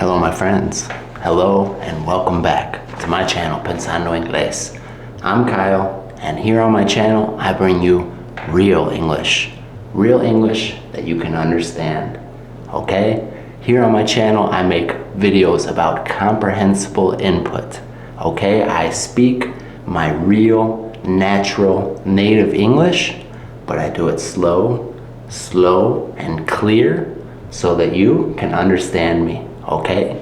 Hello my friends, hello and welcome back to my channel Pensando Inglés. I'm Kyle, and here on my channel I bring you real English that you can understand, okay? Here on my channel I make videos about comprehensible input, okay? I speak my real, natural, native English, but I do it slow and clear so that you can understand me, okay?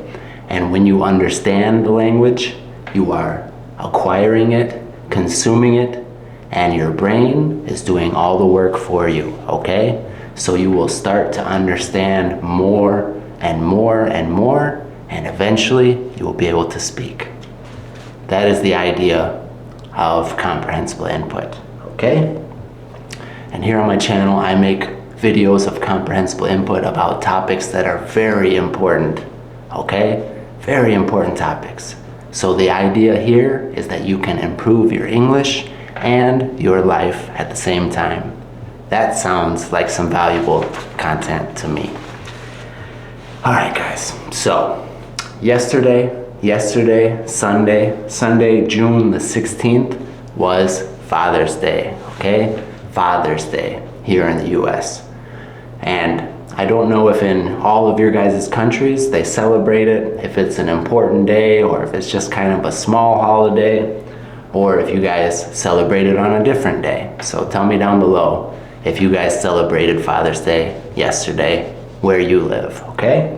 And when you understand the language, you are acquiring it, consuming it, and your brain is doing all the work for you, okay? So you will start to understand more and more and more, and eventually you will be able to speak. That is the idea of comprehensible input, okay? And here on my channel, I make videos of comprehensible input about topics that are very important, okay? Very important topics. So the idea here is that you can improve your English and your life at the same time. That sounds like some valuable content to me. All right, guys. So yesterday, Sunday, June the 16th was Father's Day, okay? Father's Day here in the US. And I don't know if in all of your guys' countries they celebrate it, if it's an important day or if it's just kind of a small holiday, or if you guys celebrate it on a different day. So tell me down below if you guys celebrated Father's Day yesterday where you live, okay?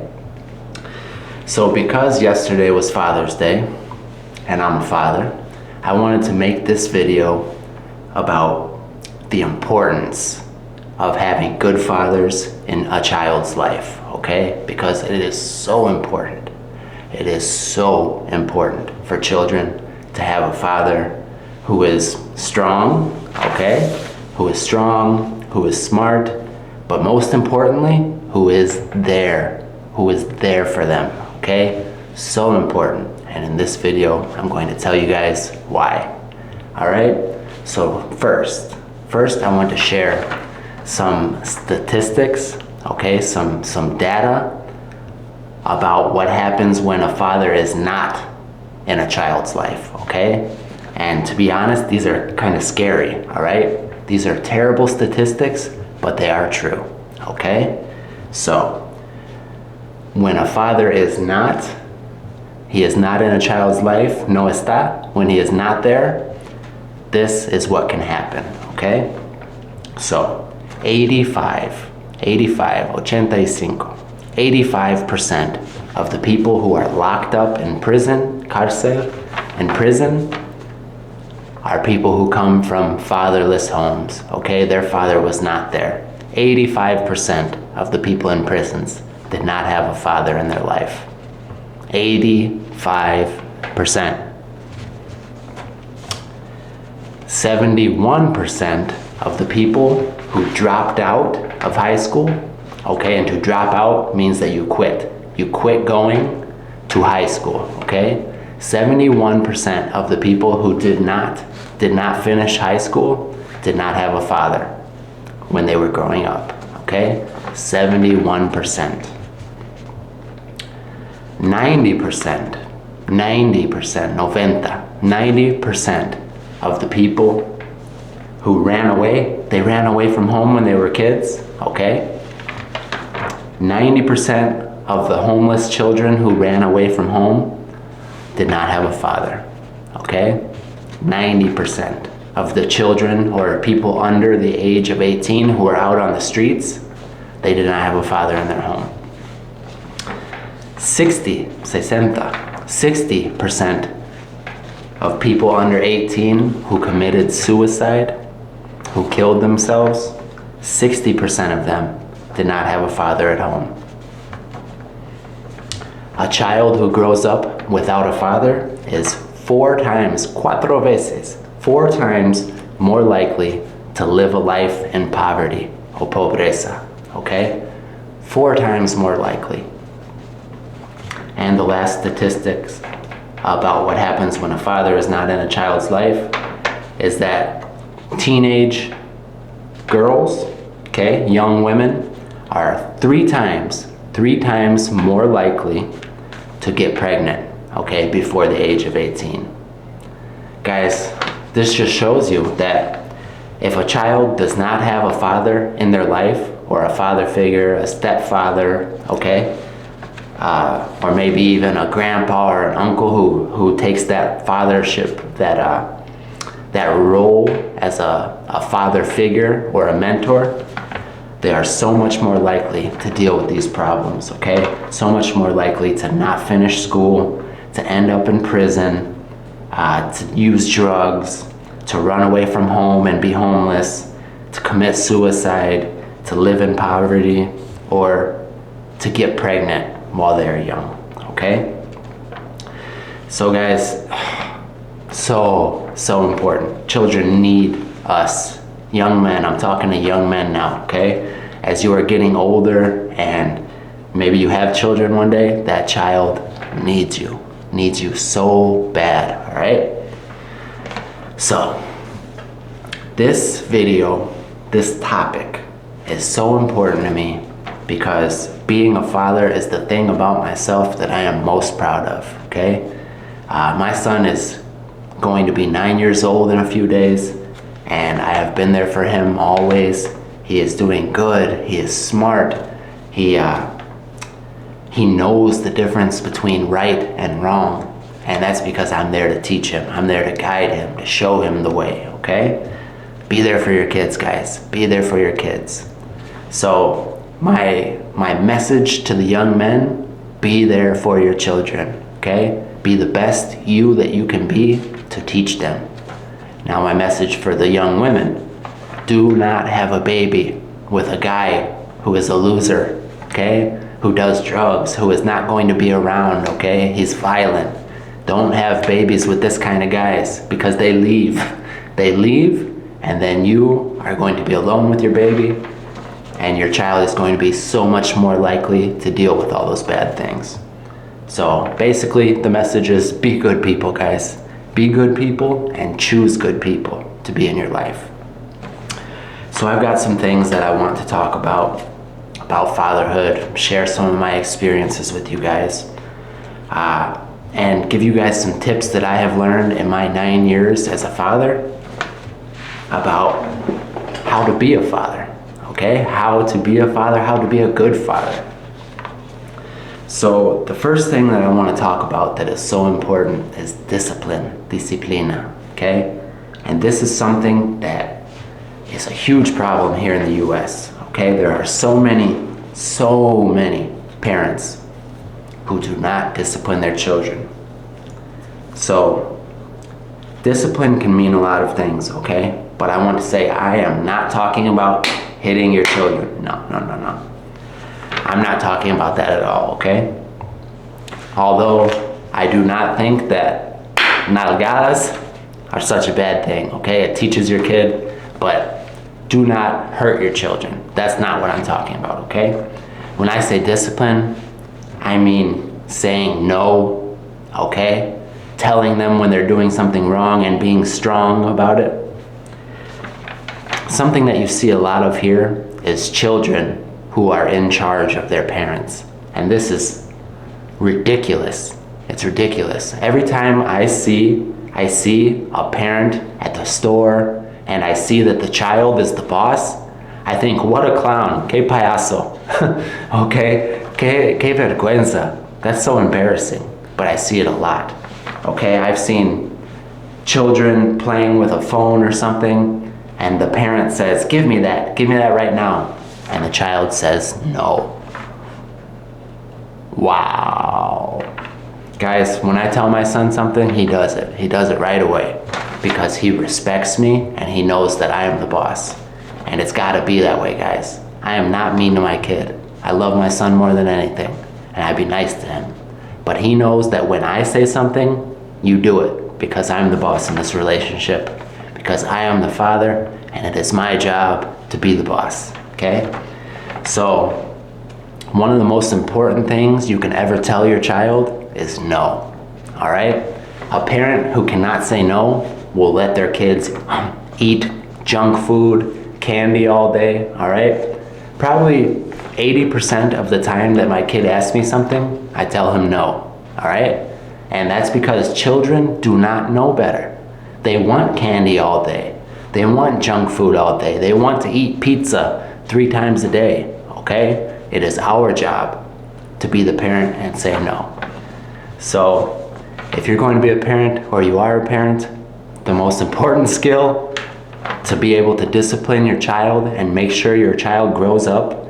So because yesterday was Father's Day and I'm a father, I wanted to make this video about the importance of having good fathers in a child's life, okay? Because it is so important. It is so important for children to have a father who is strong, okay? Who is strong, who is smart, but most importantly, who is there for them, okay? So important. And in this video, I'm going to tell you guys why. All right? So first I want to share some statistics, okay? Some data about what happens when a father is not in a child's life, okay? And to be honest, these are kind of scary, all right? These are terrible statistics, but they are true, okay? So, when a father is not, he is not in a child's life, no está, when he is not there, this is what can happen, okay? So, 85% of the people who are locked up in prison, cárcel, in prison, are people who come from fatherless homes, okay? Their father was not there. 85% of the people in prisons did not have a father in their life. 85%. 71% of the people who dropped out of high school, okay, and to drop out means that you quit. You quit going to high school, okay? 71% of the people who did not finish high school did not have a father when they were growing up, okay? 71%. 90% of the people who ran away, they ran away from home when they were kids, okay? 90% of the homeless children who ran away from home did not have a father, okay? 90% of the children or people under the age of 18 who are out on the streets, they did not have a father in their home. 60% of people under 18 who committed suicide, who killed themselves, 60% of them did not have a father at home. A child who grows up without a father is 4 times more likely to live a life in poverty, or pobreza, okay? 4 times more likely. And the last statistics about what happens when a father is not in a child's life is that teenage girls, okay, young women, are 3 times more likely to get pregnant, okay, before the age of 18. Guys, this just shows you that if a child does not have a father in their life, or a father figure, a stepfather, okay, or maybe even a grandpa or an uncle who takes that fathership, that role as a father figure or a mentor, they are so much more likely to deal with these problems, okay? So much more likely to not finish school, to end up in prison, to use drugs, to run away from home and be homeless, to commit suicide, to live in poverty, or to get pregnant while they're young, okay? So guys, so important. Children need us. Young men, I'm talking to young men now, okay? As you are getting older and maybe you have children one day, that child needs you so bad, all right? So, this video, this topic is so important to me because being a father is the thing about myself that I am most proud of, okay? My son is going to be 9 years old in a few days, and I have been there for him always. He is doing good. He is smart. He knows the difference between right and wrong, and that's because I'm there to teach him. I'm there to guide him, to show him the way, okay? Be there for your kids, guys. Be there for your kids. So my message to the young men, be there for your children, okay? Be the best you that you can be to teach them. Now my message for the young women, do not have a baby with a guy who is a loser, okay? Who does drugs, who is not going to be around, okay? He's violent. Don't have babies with this kind of guys because they leave. They leave, and then you are going to be alone with your baby, and your child is going to be so much more likely to deal with all those bad things. So basically the message is be good people, guys. Be good people and choose good people to be in your life. So I've got some things that I want to talk about fatherhood, share some of my experiences with you guys, and give you guys some tips that I have learned in my 9 years as a father about how to be a father, okay? How to be a father, how to be a good father. So the first thing that I want to talk about that is so important is discipline, disciplina, okay? And this is something that is a huge problem here in the US, okay? There are so many parents who do not discipline their children. So discipline can mean a lot of things, okay? But I want to say I am not talking about hitting your children. No. I'm not talking about that at all, okay? Although I do not think that nalgadas are such a bad thing, okay? It teaches your kid, but do not hurt your children. That's not what I'm talking about, okay? When I say discipline, I mean saying no, okay? Telling them when they're doing something wrong and being strong about it. Something that you see a lot of here is children who are in charge of their parents. And this is ridiculous. It's ridiculous. Every time I see a parent at the store and I see that the child is the boss, I think, what a clown, que payaso, okay, que vergüenza. That's so embarrassing, but I see it a lot, okay? I've seen children playing with a phone or something, and the parent says, give me that right now. And the child says, no. Wow. Guys, when I tell my son something, he does it. He does it right away because he respects me and he knows that I am the boss. And it's gotta be that way, guys. I am not mean to my kid. I love my son more than anything, and I'd be nice to him. But he knows that when I say something, you do it because I'm the boss in this relationship, because I am the father and it is my job to be the boss. Okay? So, one of the most important things you can ever tell your child is no. All right? A parent who cannot say no will let their kids eat junk food, candy all day. All right? Probably 80% of the time that my kid asks me something, I tell him no. all right? And that's because children do not know better. They want candy all day. They want junk food all day. They want to eat pizza 3 times a day, okay? It is our job to be the parent and say no. So if you're going to be a parent or you are a parent, the most important skill to be able to discipline your child and make sure your child grows up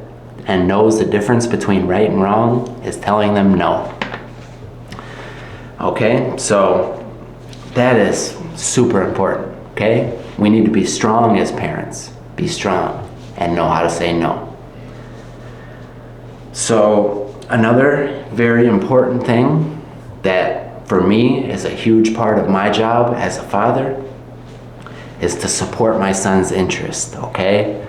and knows the difference between right and wrong is telling them no. Okay, so that is super important, okay? We need to be strong as parents. Be strong and know how to say no. So another very important thing that for me is a huge part of my job as a father is to support my son's interest, okay?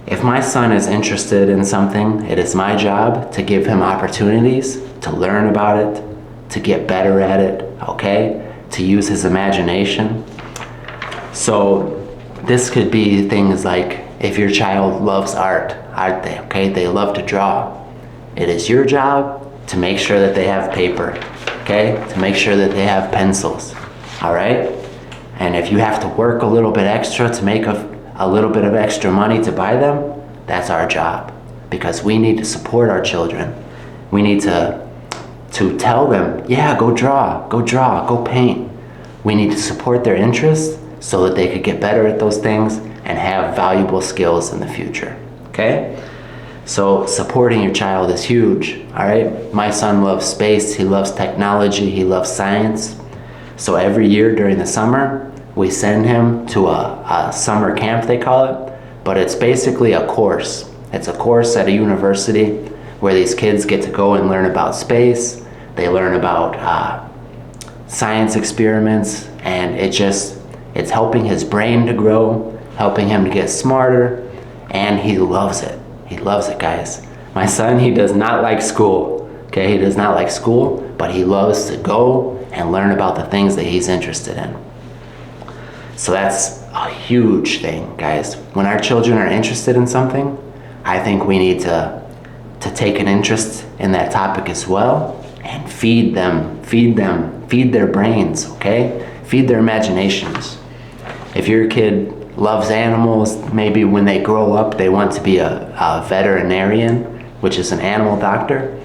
If my son is interested in something, it is my job to give him opportunities to learn about it, to get better at it, okay? To use his imagination. So this could be things like if your child loves art, okay? They love to draw. It is your job to make sure that they have paper, okay? To make sure that they have pencils, all right? And if you have to work a little bit extra to make a little bit of extra money to buy them, that's our job. Because we need to support our children. We need to tell them, yeah, go draw, go paint. We need to support their interests so that they could get better at those things and have valuable skills in the future, okay? So supporting your child is huge, all right? My son loves space, he loves technology, he loves science. So every year during the summer, we send him to a summer camp, they call it, but it's basically a course. It's a course at a university where these kids get to go and learn about space. They learn about science experiments, and it's helping his brain to grow, helping him to get smarter, and he loves it. He loves it, guys. My son, he does not like school, okay? He does not like school, but he loves to go and learn about the things that he's interested in. So that's a huge thing, guys. When our children are interested in something, I think we need to take an interest in that topic as well and feed their brains, okay? Feed their imaginations. If your kid loves animals, maybe when they grow up they want to be a veterinarian, which is an animal doctor.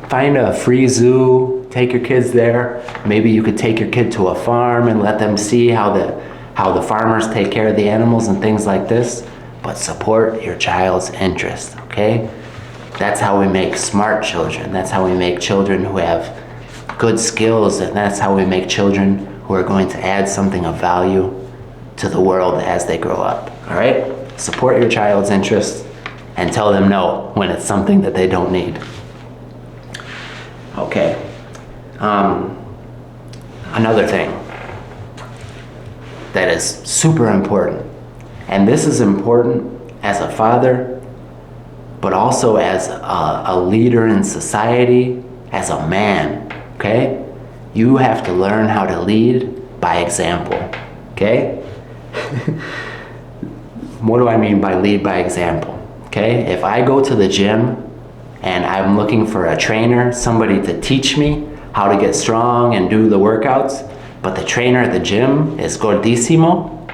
Find a free zoo, take your kids there. Maybe you could take your kid to a farm and let them see how the farmers take care of the animals and things like this. But support your child's interest, okay? That's how we make smart children. That's how we make children who have good skills, and that's how we make children who are going to add something of value to the world as they grow up, all right? Support your child's interest and tell them no when it's something that they don't need. Okay. Another thing that is super important, and this is important as a father, but also as a leader in society, as a man, okay? You have to learn how to lead by example, okay? What do I mean by lead by example? Okay, if I go to the gym and I'm looking for a trainer, somebody to teach me how to get strong and do the workouts, but the trainer at the gym is gordissimo,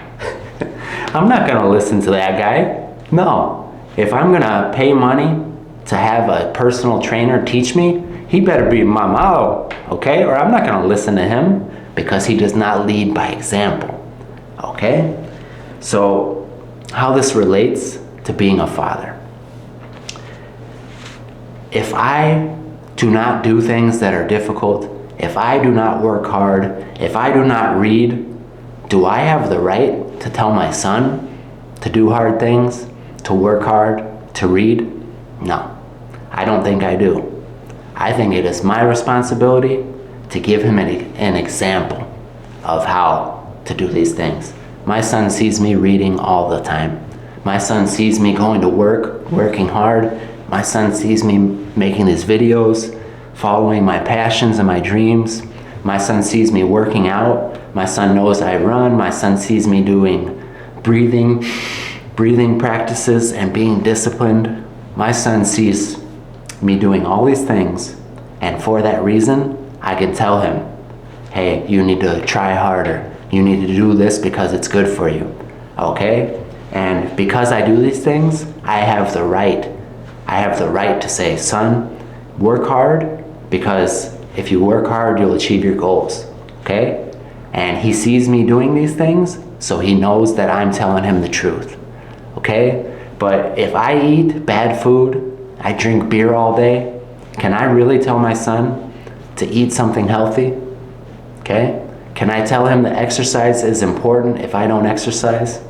I'm not gonna listen to that guy. No, if I'm gonna pay money to have a personal trainer teach me, he better be mamao, okay? Or I'm not gonna listen to him because he does not lead by example, okay? So how this relates to being a father. If I do not do things that are difficult, if I do not work hard, if I do not read, do I have the right to tell my son to do hard things, to work hard, to read? No, I don't think I do. I think it is my responsibility to give him an example of how to do these things. My son sees me reading all the time. My son sees me going to work, working hard. My son sees me making these videos, following my passions and my dreams. My son sees me working out. My son knows I run. My son sees me doing breathing practices and being disciplined. My son sees me doing all these things, and for that reason, I can tell him, hey, you need to try harder. You need to do this because it's good for you, okay? And because I do these things, I have the right to say, son, work hard, because if you work hard, you'll achieve your goals, okay? And he sees me doing these things, so he knows that I'm telling him the truth, okay? But if I eat bad food, I drink beer all day, can I really tell my son to eat something healthy, okay? Can I tell him that exercise is important if I don't exercise?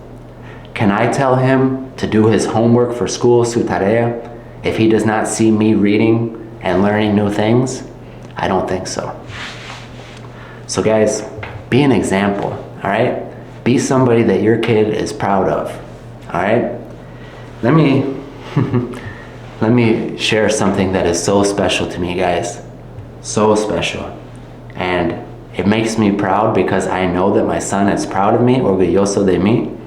Can I tell him to do his homework for school, su tarea, if he does not see me reading and learning new things? I don't think so. So guys, be an example, all right? Be somebody that your kid is proud of, all right? Let me share something that is so special to me, guys. So special. And it makes me proud because I know that my son is proud of me, orgulloso de mí.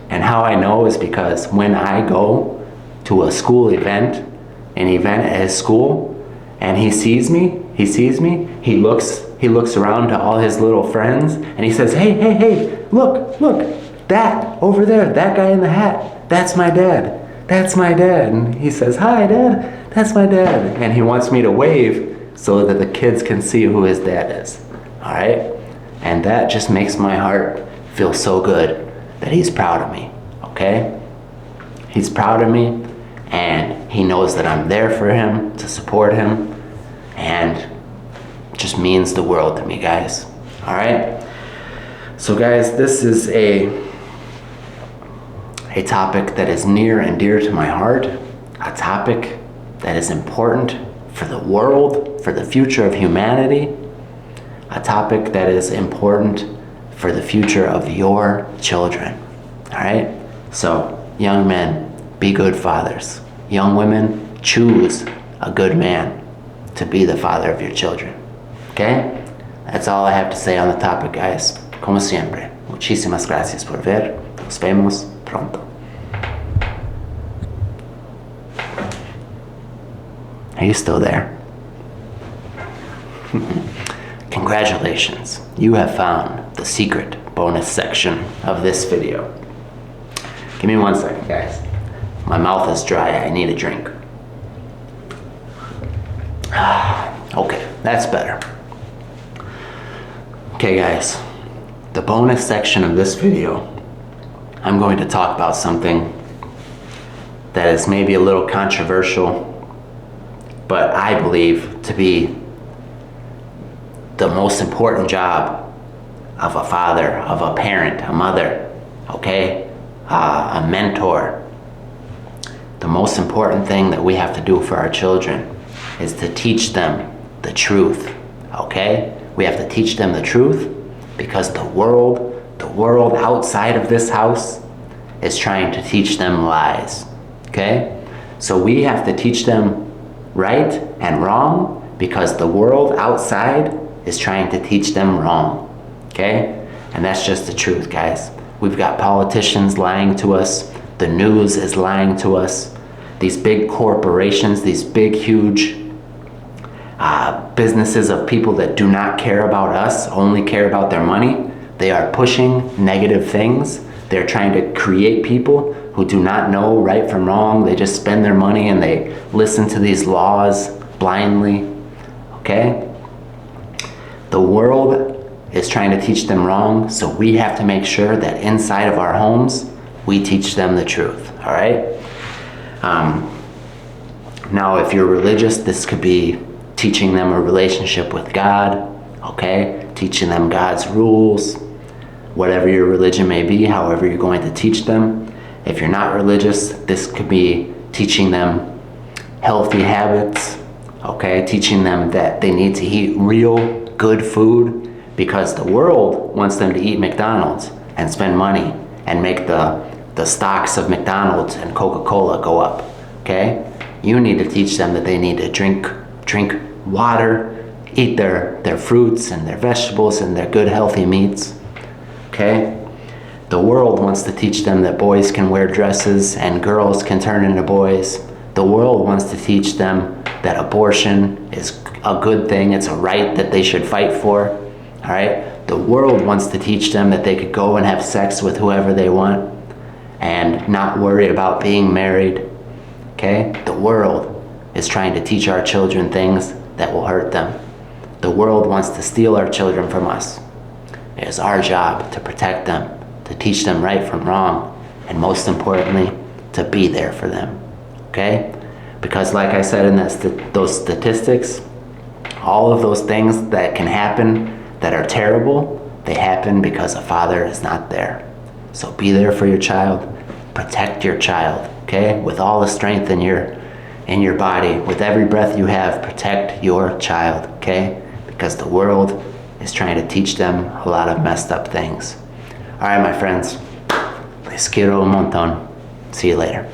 And how I know is because when I go to a school event, an event at his school, and he sees me, he looks around to all his little friends, and he says, hey, look, that over there, that guy in the hat, that's my dad. And he says, hi, Dad, that's my dad. And he wants me to wave so that the kids can see who his dad is, all right? And that just makes my heart feel so good that he's proud of me, okay? He's proud of me, and he knows that I'm there for him, to support him, and it just means the world to me, guys, all right? So guys, this is a topic that is near and dear to my heart, a topic that is important for the world, for the future of humanity, a topic that is important for the future of your children, all right? So, young men, be good fathers. Young women, choose a good man to be the father of your children, okay? That's all I have to say on the topic, guys. Como siempre, muchísimas gracias por ver. Nos vemos pronto. Are you still there? Congratulations, you have found the secret bonus section of this video. Give me 1 second, guys. My mouth is dry, I need a drink. Okay, that's better. Okay guys, the bonus section of this video, I'm going to talk about something that is maybe a little controversial, but I believe to be the most important job of a father, of a parent, a mother, okay? A mentor. The most important thing that we have to do for our children is to teach them the truth, okay? We have to teach them the truth because the world outside of this house is trying to teach them lies, okay? So we have to teach them right and wrong because the world outside is trying to teach them wrong, okay? And that's just the truth, guys. We've got politicians lying to us. The news is lying to us. These big corporations, these big, huge businesses of people that do not care about us, only care about their money, they are pushing negative things. They're trying to create people who do not know right from wrong. They just spend their money and they listen to these laws blindly, okay? The world is trying to teach them wrong, so we have to make sure that inside of our homes, we teach them the truth, all right? Now, if you're religious, this could be teaching them a relationship with God, okay? Teaching them God's rules, whatever your religion may be, however you're going to teach them. If you're not religious, this could be teaching them healthy habits, okay? Teaching them that they need to eat real good food because the world wants them to eat McDonald's and spend money and make the stocks of McDonald's and Coca-Cola go up, okay? You need to teach them that they need to drink water, eat their fruits and their vegetables and their good healthy meats, okay? The world wants to teach them that boys can wear dresses and girls can turn into boys. The world wants to teach them that abortion is a good thing, it's a right that they should fight for, all right? The world wants to teach them that they could go and have sex with whoever they want and not worry about being married, okay? The world is trying to teach our children things that will hurt them. The world wants to steal our children from us. It is our job to protect them, to teach them right from wrong, and most importantly, to be there for them, okay? Because like I said in those statistics, all of those things that can happen that are terrible, they happen because a father is not there. So be there for your child, protect your child, okay? With all the strength in your body, with every breath you have, protect your child, okay? Because the world is trying to teach them a lot of messed up things. All right, my friends, les quiero un montón. See you later.